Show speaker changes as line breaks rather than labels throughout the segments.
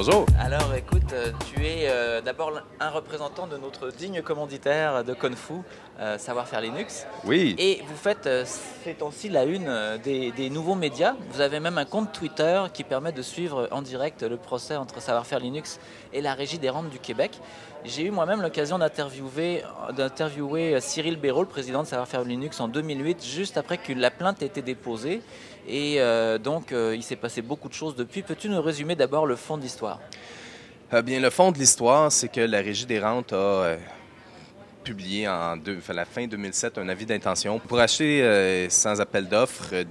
Bonjour.
Alors écoute, tu es d'abord un représentant de notre digne commanditaire de Kung Fu, Savoir Faire Linux.
Oui.
Et vous faites ces temps-ci la une des nouveaux médias. Vous avez même un compte Twitter qui permet de suivre en direct le procès entre Savoir Faire Linux et la Régie des rentes du Québec. J'ai eu moi-même l'occasion d'interviewer Cyril Béraud, le président de Savoir Faire Linux, en 2008, juste après que la plainte ait été déposée. Et donc, il s'est passé beaucoup de choses depuis. Peux-tu nous résumer d'abord le fond de l'histoire?
Bien, le fond de l'histoire, c'est que la Régie des rentes a publié la fin 2007 un avis d'intention pour acheter sans appel d'offres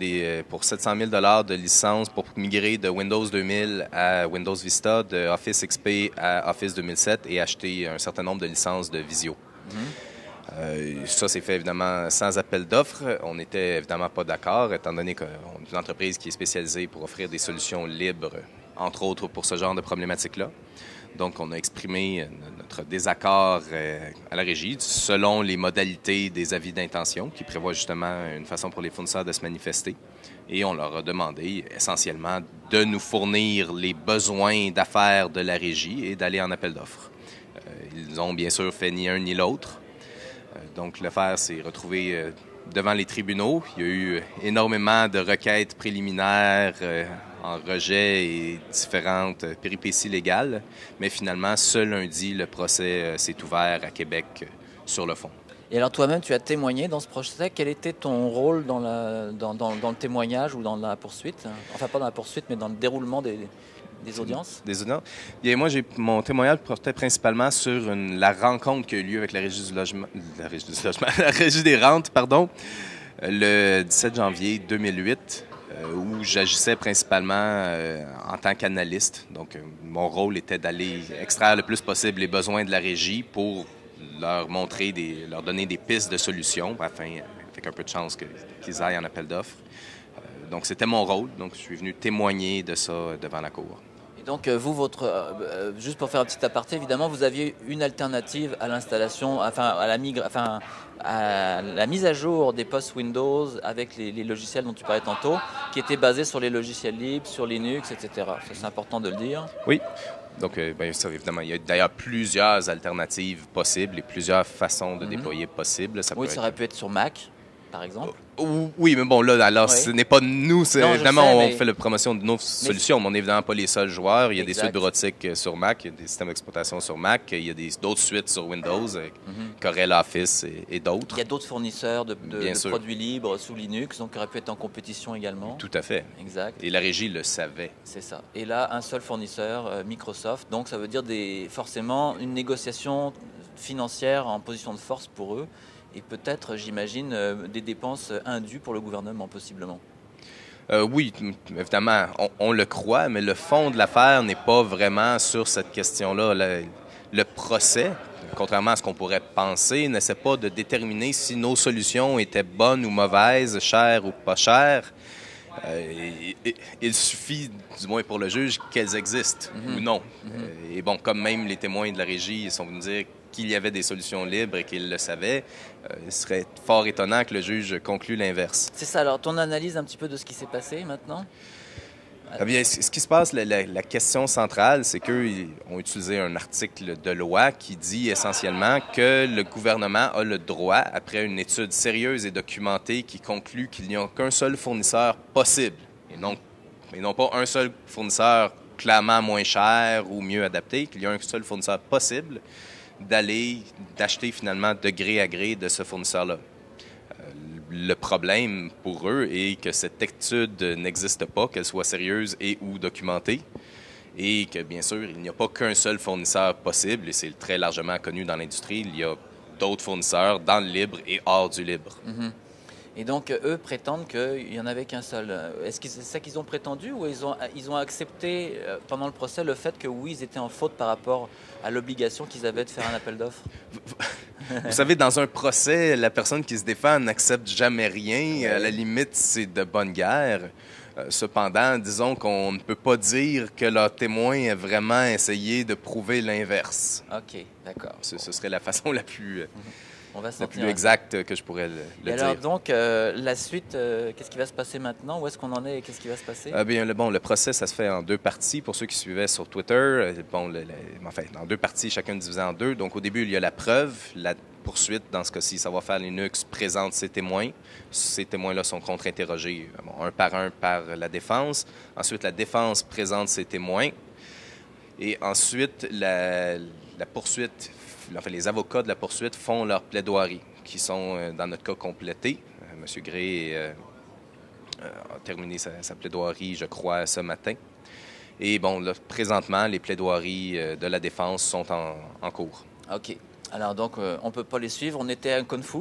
pour 700 000 $ de licence pour migrer de Windows 2000 à Windows Vista, de Office XP à Office 2007 et acheter un certain nombre de licences de Visio. Ça, c'est fait évidemment sans appel d'offres. On n'était évidemment pas d'accord, étant donné qu'on est une entreprise qui est spécialisée pour offrir des solutions libres, entre autres pour ce genre de problématiques-là. Donc, on a exprimé notre désaccord à la Régie selon les modalités des avis d'intention qui prévoient justement une façon pour les fournisseurs de se manifester. Et on leur a demandé essentiellement de nous fournir les besoins d'affaires de la Régie et d'aller en appel d'offres. Ils ont bien sûr fait ni un ni l'autre. Donc, l'affaire s'est retrouvée devant les tribunaux. Il y a eu énormément de requêtes préliminaires en rejet et différentes péripéties légales. Mais finalement, ce lundi, le procès s'est ouvert à Québec sur le fond.
Et alors toi-même, tu as témoigné dans ce procès. Quel était ton rôle dans le témoignage ou dans la poursuite? Enfin, pas dans la poursuite, mais dans le déroulement des audiences?
Des audiences. Bien, moi, mon témoignage portait principalement sur la rencontre qui a eu lieu avec la Régie du logement, la Régie des rentes, pardon, le 17 janvier 2008, où j'agissais principalement en tant qu'analyste. Donc, mon rôle était d'aller extraire le plus possible les besoins de la Régie pour leur leur donner des pistes de solutions, afin, avec un peu de chance qu'ils aillent en appel d'offres. Donc, c'était mon rôle. Donc, je suis venu témoigner de ça devant la Cour.
Et donc, vous, juste pour faire un petit aparté, évidemment, vous aviez une alternative à l'installation, à la mise à jour des postes Windows avec les logiciels dont tu parlais tantôt, qui étaient basés sur les logiciels libres, sur Linux, etc. Ça, c'est important de le dire.
Oui. Donc, bien sûr, évidemment, il y a d'ailleurs plusieurs alternatives possibles et plusieurs façons de déployer possibles.
Ça aurait pu être sur Mac, par exemple.
Oui, mais bon, là, alors, ce n'est pas nous. Évidemment, on fait la promotion de nos solutions, mais on n'est évidemment pas les seuls joueurs. Il y a des suites bureautiques sur Mac, il y a des systèmes d'exploitation sur Mac, il y a d'autres suites sur Windows, Corel Office et d'autres.
Il y a d'autres fournisseurs de produits libres sous Linux, donc qui auraient pu être en compétition également.
Tout à fait.
Exact.
Et la Régie le savait.
C'est ça. Et là, un seul fournisseur, Microsoft. Donc, ça veut dire forcément une négociation financière en position de force pour eux. Et peut-être, j'imagine, des dépenses indues pour le gouvernement, possiblement.
Oui, évidemment, on le croit, mais le fond de l'affaire n'est pas vraiment sur cette question-là. Le procès, contrairement à ce qu'on pourrait penser, n'essaie pas de déterminer si nos solutions étaient bonnes ou mauvaises, chères ou pas chères. Il suffit, du moins pour le juge, qu'elles existent ou non. Et bon, comme même les témoins de la Régie sont venus dire qu'il y avait des solutions libres et qu'ils le savaient, il serait fort étonnant que le juge conclue l'inverse.
C'est ça. Alors, ton analyse un petit peu de ce qui s'est passé maintenant?
Eh bien, ce qui se passe, la question centrale, c'est qu'eux ont utilisé un article de loi qui dit essentiellement que le gouvernement a le droit, après une étude sérieuse et documentée qui conclut qu'il n'y a qu'un seul fournisseur possible, et non pas un seul fournisseur clairement moins cher ou mieux adapté, qu'il y a un seul fournisseur possible, d'acheter finalement de gré à gré de ce fournisseur-là. Le problème pour eux est que cette étude n'existe pas, qu'elle soit sérieuse et ou documentée, et que, bien sûr, il n'y a pas qu'un seul fournisseur possible, et c'est très largement connu dans l'industrie. Il y a d'autres fournisseurs dans le libre et hors du libre.
Et donc, eux prétendent qu'il n'y en avait qu'un seul. Est-ce que c'est ça qu'ils ont prétendu ou ils ont accepté pendant le procès le fait que oui, ils étaient en faute par rapport à l'obligation qu'ils avaient de faire un appel d'offres?
Vous savez, dans un procès, la personne qui se défend n'accepte jamais rien. À la limite, c'est de bonne guerre. Cependant, disons qu'on ne peut pas dire que leur témoin a vraiment essayé de prouver l'inverse.
OK, d'accord.
Ce serait la façon la plus
On va
le
s'en
plus
tenir à ça.
exact que je pourrais le
Et
dire.
alors donc, la suite, qu'est-ce qui va se passer maintenant? Où est-ce qu'on en est et qu'est-ce qui va se passer?
Bien, le procès, ça se fait en deux parties. Pour ceux qui suivaient sur Twitter, enfin, en deux parties, chacun divisé en deux. Donc, au début, il y a la preuve, la poursuite. Dans ce cas-ci, Savoir Faire Linux présente ses témoins. Ces témoins-là sont contre-interrogés un par la défense. Ensuite, la défense présente ses témoins. Et ensuite, la poursuite, enfin, les avocats de la poursuite font leur plaidoirie, qui sont, dans notre cas, complétées. M. Gray a terminé sa plaidoirie, je crois, ce matin. Et bon, là, présentement, les plaidoiries de la défense sont en cours.
OK. Alors donc, on ne peut pas les suivre, on était un Kung Fu.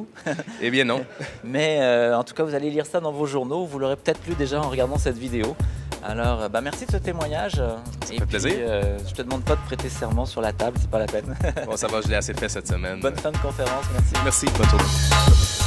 Eh bien non.
Mais en tout cas, vous allez lire ça dans vos journaux. Vous l'aurez peut-être lu déjà en regardant cette vidéo. Alors, merci de ce témoignage.
Ça fait plaisir.
Je te demande pas de prêter serment sur la table, c'est pas la peine.
Bon, ça va, je l'ai assez fait cette semaine.
Bonne fin de conférence, merci.
Merci, bonne journée.